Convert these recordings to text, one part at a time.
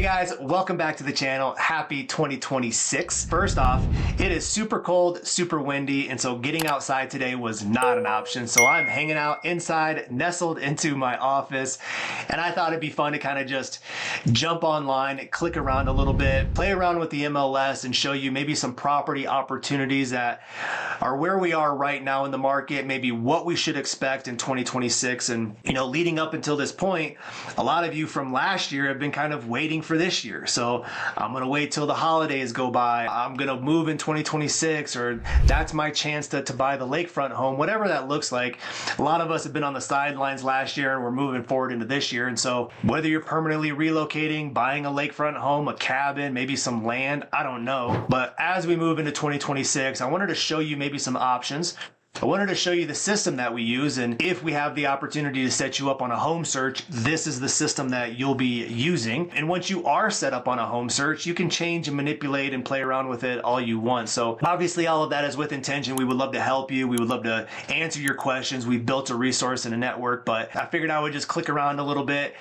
guys, welcome back to the channel. Happy 2026. First off, it is super cold, super windy, and so getting outside today was not an option. So I'm hanging out inside, nestled into my office, and I thought it'd be fun to kind of just jump online, click around a little bit, play around with the MLS, and show you maybe some property opportunities that are where we are right now in the market, maybe what we should expect in 2026. And leading up until this point, a lot of you from last year have been kind of waiting for this year. So I'm going to wait till the holidays go by. I'm going to move in 2026, or that's my chance to buy the lakefront home, whatever that looks like. A lot of us have been on the sidelines last year and we're moving forward into this year. And so whether you're permanently relocating, buying a lakefront home, a cabin, maybe some land, I don't know. But as we move into 2026, I wanted to show you maybe some options. I wanted to show you the system that we use, and if we have the opportunity to set you up on a home search, this is the system that you'll be using. And once you are set up on a home search, you can change and manipulate and play around with it all you want. So obviously all of that is with intention. We would love to help you. We would love to answer your questions. We've built a resource and a network, but I figured I would just click around a little bit,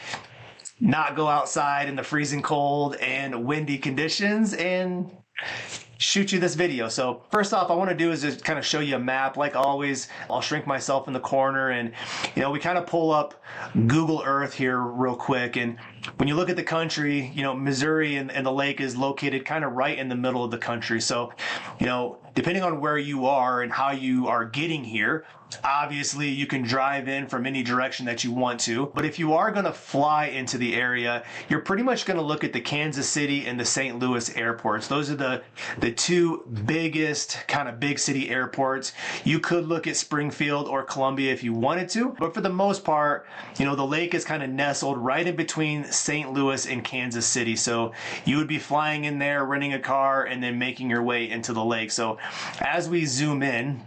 not go outside in the freezing cold and windy conditions, and shoot you this video. So first off, I want to do is just kind of show you a map. Like always, I'll shrink myself in the corner, and we kind of pull up Google Earth here real quick. And when you look at the country, Missouri and the lake is located kind of right in the middle of the country. So, depending on where you are and how you are getting here, obviously you can drive in from any direction that you want to. But if you are going to fly into the area, you're pretty much going to look at the Kansas City and the St. Louis airports. Those are the two biggest kind of big city airports. You could look at Springfield or Columbia if you wanted to, but for the most part, the lake is kind of nestled right in between St. Louis and Kansas City. So you would be flying in there, renting a car, and then making your way into the lake. So as we zoom in,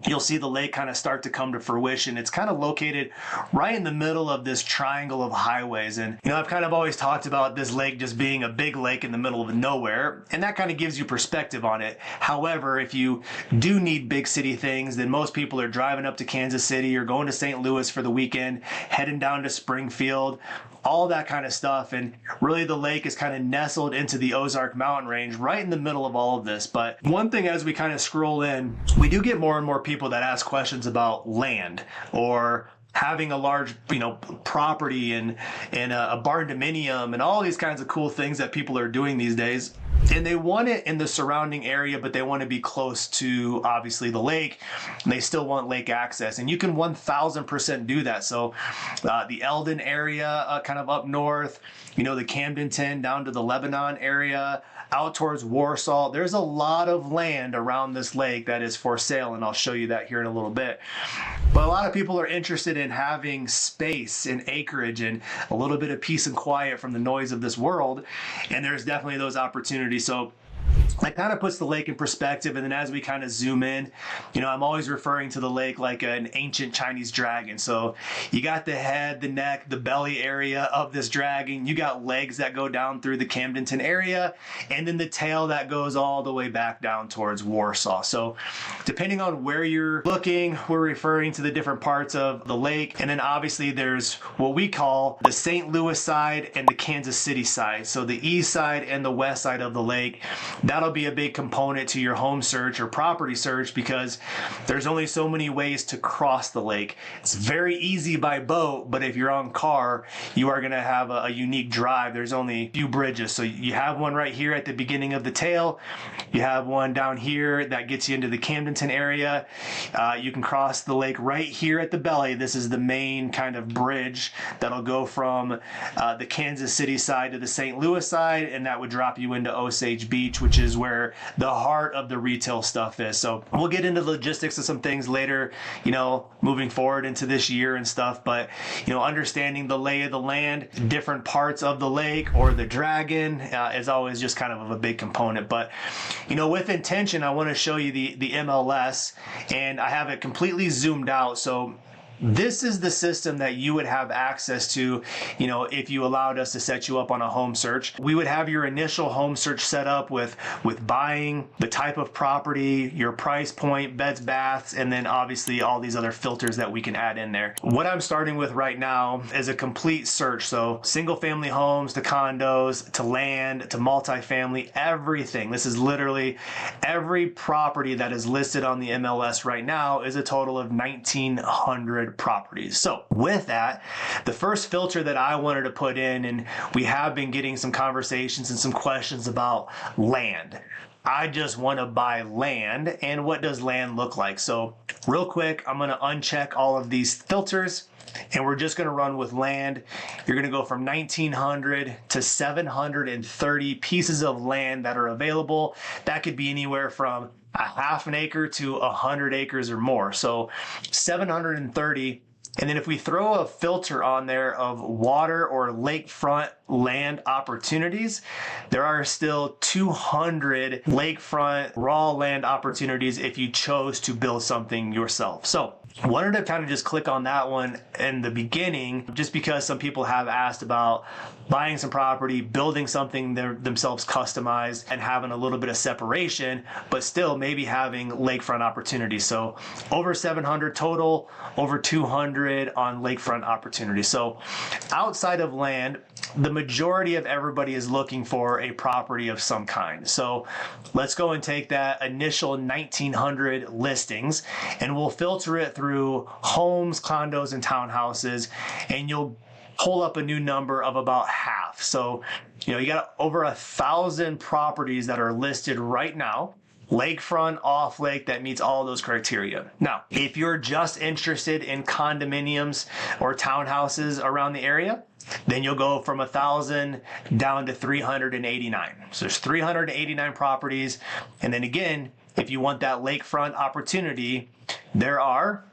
you'll see the lake kind of start to come to fruition. It's kind of located right in the middle of this triangle of highways. And, I've kind of always talked about this lake just being a big lake in the middle of nowhere, and that kind of gives you perspective on it. However, if you do need big city things, then most people are driving up to Kansas City or going to St. Louis for the weekend, heading down to Springfield, all that kind of stuff. And really the lake is kind of nestled into the Ozark mountain range right in the middle of all of this. But one thing, as we kind of scroll in, we do get more and more people that ask questions about land or having a large, property and a barn dominium and all these kinds of cool things that people are doing these days. And they want it in the surrounding area, but they want to be close to, obviously, the lake, and they still want lake access. And you can 1000% do that. So the Eldon area, kind of up north, the Camdenton down to the Lebanon area, out towards Warsaw. There's a lot of land around this lake that is for sale, and I'll show you that here in a little bit. But a lot of people are interested in having space and acreage and a little bit of peace and quiet from the noise of this world, and there's definitely those opportunities. So that kind of puts the lake in perspective. And then as we kind of zoom in, I'm always referring to the lake like an ancient Chinese dragon. So you got the head, the neck, the belly area of this dragon. You got legs that go down through the Camdenton area, and then the tail that goes all the way back down towards Warsaw. So depending on where you're looking, we're referring to the different parts of the lake. And then obviously there's what we call the St. Louis side and the Kansas City side. So the east side and the west side of the lake, that'll be a big component to your home search or property search, because there's only so many ways to cross the lake. It's very easy by boat, but if you're on car, you are going to have a unique drive. There's only a few bridges. So you have one right here at the beginning of the tail. You have one down here that gets you into the Camdenton area. You can cross the lake right here at the belly. This is the main kind of bridge that'll go from the Kansas City side to the St. Louis side, and that would drop you into Osage Beach, which is where the heart of the retail stuff is. So we'll get into the logistics of some things later, moving forward into this year and stuff. But, understanding the lay of the land, different parts of the lake or the dragon is always just kind of a big component. But, with intention, I want to show you the MLS, and I have it completely zoomed out. So this is the system that you would have access to, if you allowed us to set you up on a home search. We would have your initial home search set up with buying, the type of property, your price point, beds, baths, and then obviously all these other filters that we can add in there. What I'm starting with right now is a complete search. So single family homes to condos to land to multifamily, everything. This is literally every property that is listed on the MLS right now is a total of 1,900 properties. So with that, the first filter that I wanted to put in, and we have been getting some conversations and some questions about land. I just want to buy land, and what does land look like? So real quick, I'm going to uncheck all of these filters, and we're just going to run with land. You're going to go from 1,900 to 730 pieces of land that are available. That could be anywhere from a half an acre to 100 acres or more. So 730. And then if we throw a filter on there of water or lakefront land opportunities, there are still 200 lakefront raw land opportunities if you chose to build something yourself. So wanted to kind of just click on that one in the beginning, just because some people have asked about buying some property, building something themselves customized, and having a little bit of separation, but still maybe having lakefront opportunities. So over 700 total, over 200 on lakefront opportunities. So outside of land, the majority of everybody is looking for a property of some kind. So let's go and take that initial 1,900 listings, and we'll filter it through homes, condos, and townhouses, and you'll pull up a new number of about half. So, you got over 1,000 properties that are listed right now. Lakefront, off lake, that meets all those criteria. Now, if you're just interested in condominiums or townhouses around the area, then you'll go from 1,000 down to 389. So there's 389 properties. And then again, if you want that lakefront opportunity, there are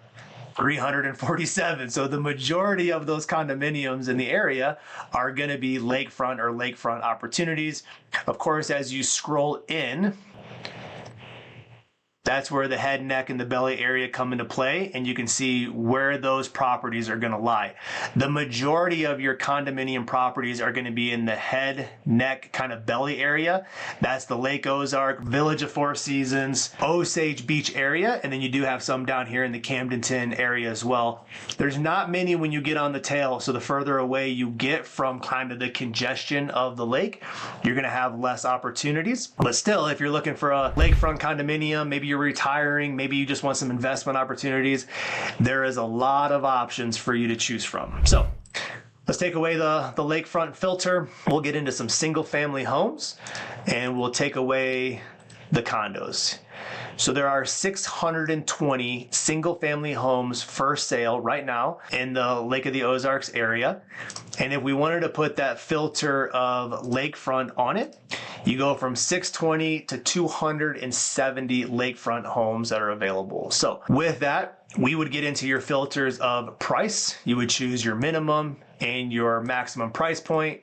347. So the majority of those condominiums in the area are going to be lakefront or lakefront opportunities. Of course, as you scroll in, that's where the head, neck, and the belly area come into play, and you can see where those properties are going to lie. The majority of your condominium properties are going to be in the head, neck, kind of belly area. That's the Lake Ozark, Village of Four Seasons, Osage Beach area, and then you do have some down here in the Camdenton area as well. There's not many when you get on the tail, so the further away you get from kind of the congestion of the lake, you're going to have less opportunities. But still, if you're looking for a lakefront condominium, maybe you're retiring, maybe you just want some investment opportunities, there is a lot of options for you to choose from. So let's take away the lakefront filter. We'll get into some single family homes, and we'll take away the condos. So there are 620 single family homes for sale right now in the Lake of the Ozarks area. And if we wanted to put that filter of lakefront on it, you go from 620 to 270 lakefront homes that are available. So with that, we would get into your filters of price. You would choose your minimum and your maximum price point,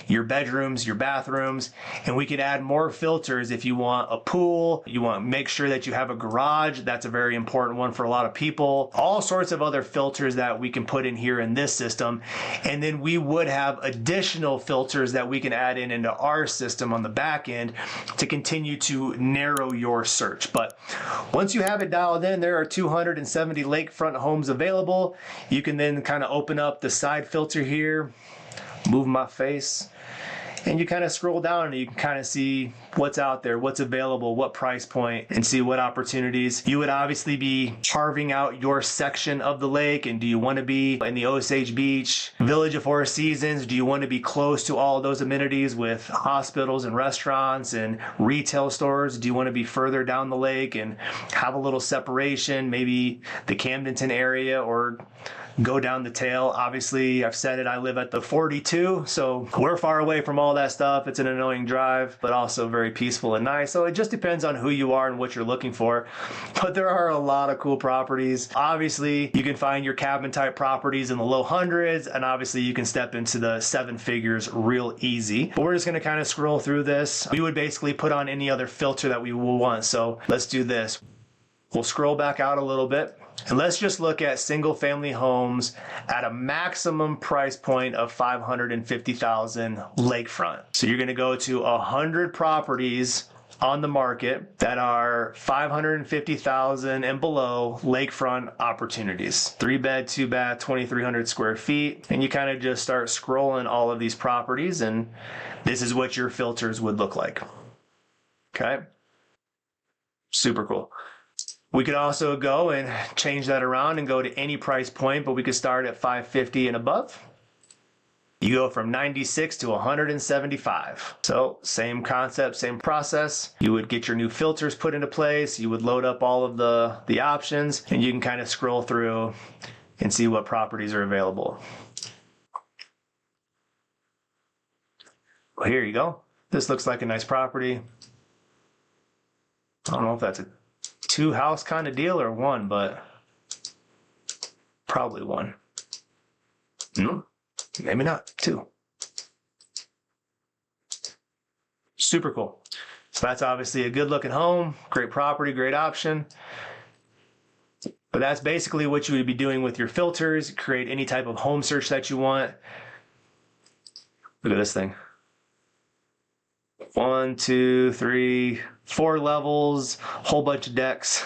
your bedrooms, your bathrooms, and we could add more filters if you want a pool, you want to make sure that you have a garage. That's a very important one for a lot of people. All sorts of other filters that we can put in here in this system. And then we would have additional filters that we can add into our system on the back end to continue to narrow your search. But once you have it dialed in, there are 270 lakefront homes available. You can then kind of open up the side filter here, move my face, and you kind of scroll down and you can kind of see what's out there, what's available, what price point, and see what opportunities. You would obviously be carving out your section of the lake, and do you want to be in the Osage Beach, Village of Four Seasons? Do you want to be close to all those amenities with hospitals and restaurants and retail stores? Do you want to be further down the lake and have a little separation, maybe the Camdenton area, or go down the tail? Obviously, I've said it, I live at the 42, so we're far away from all that stuff. It's an annoying drive, but also very peaceful and nice. So it just depends on who you are and what you're looking for. But there are a lot of cool properties. Obviously, you can find your cabin type properties in the low hundreds, and obviously you can step into the seven figures real easy. But we're just gonna kind of scroll through this. We would basically put on any other filter that we will want. So let's do this. We'll scroll back out a little bit. And let's just look at single family homes at a maximum price point of $550,000 lakefront. So you're going to go to 100 properties on the market that are $550,000 and below lakefront opportunities. 3-bed, 2-bath, 2,300 square feet. And you kind of just start scrolling all of these properties, and this is what your filters would look like. Okay. Super cool. We could also go and change that around and go to any price point, but we could start at 550 and above. You go from 96 to 175. So same concept, same process. You would get your new filters put into place. You would load up all of the options, and you can kind of scroll through and see what properties are available. Well, here you go. This looks like a nice property. I don't know if that's a 2-house kind of deal or one, but probably one. Maybe not 2. Super cool. So that's obviously a good looking home, great property, great option. But that's basically what you would be doing with your filters. Create any type of home search that you want. Look at this thing. 1, 2, 3, 4 levels, whole bunch of decks.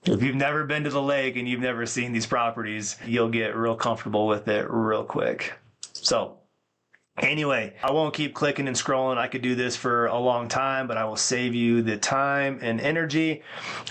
If you've never been to the lake and you've never seen these properties, you'll get real comfortable with it real quick. So anyway, I won't keep clicking and scrolling. I could do this for a long time, but I will save you the time and energy.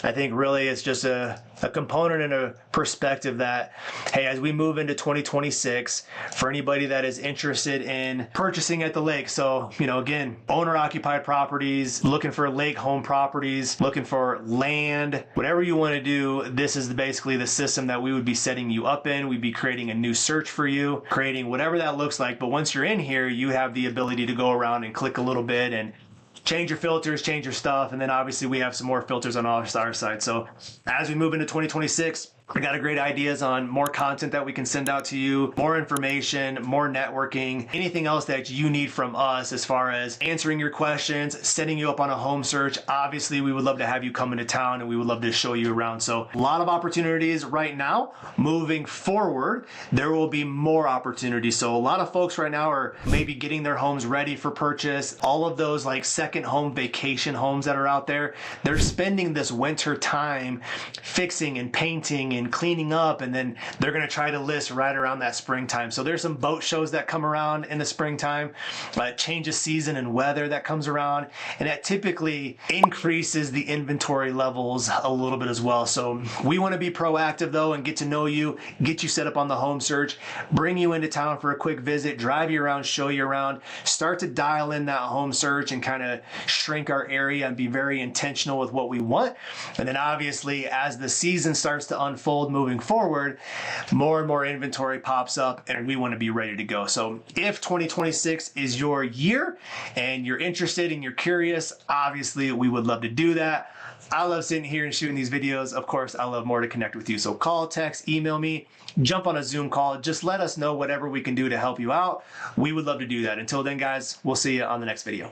I think really it's just a component and a perspective that, hey, as we move into 2026, for anybody that is interested in purchasing at the lake, so, you know, again, owner-occupied properties, looking for lake home properties, looking for land, whatever you want to do, this is basically the system that we would be setting you up in. We'd be creating a new search for you, creating whatever that looks like. But once you're in here, you have the ability to go around and click a little bit and change your filters, change your stuff, and then obviously we have some more filters on our side. So as we move into 2026, we got great ideas on more content that we can send out to you, more information, more networking, anything else that you need from us as far as answering your questions, setting you up on a home search. Obviously, we would love to have you come into town and we would love to show you around. So a lot of opportunities right now. Moving forward, there will be more opportunities. So a lot of folks right now are maybe getting their homes ready for purchase. All of those like second home vacation homes that are out there, they're spending this winter time fixing and painting and cleaning up, and then they're going to try to list right around that springtime. So there's some boat shows that come around in the springtime, change of season and weather that comes around, and that typically increases the inventory levels a little bit as well. So we want to be proactive though and get to know you, get you set up on the home search, bring you into town for a quick visit, drive you around, show you around, start to dial in that home search and kind of shrink our area and be very intentional with what we want. And then obviously as the season starts to unfold moving forward, more and more inventory pops up and we want to be ready to go. So if 2026 is your year and you're interested and you're curious, obviously we would love to do that. I love sitting here and shooting these videos. Of course, I love more to connect with you. So call, text, email me, jump on a Zoom call. Just let us know whatever we can do to help you out. We would love to do that. Until then, guys, we'll see you on the next video.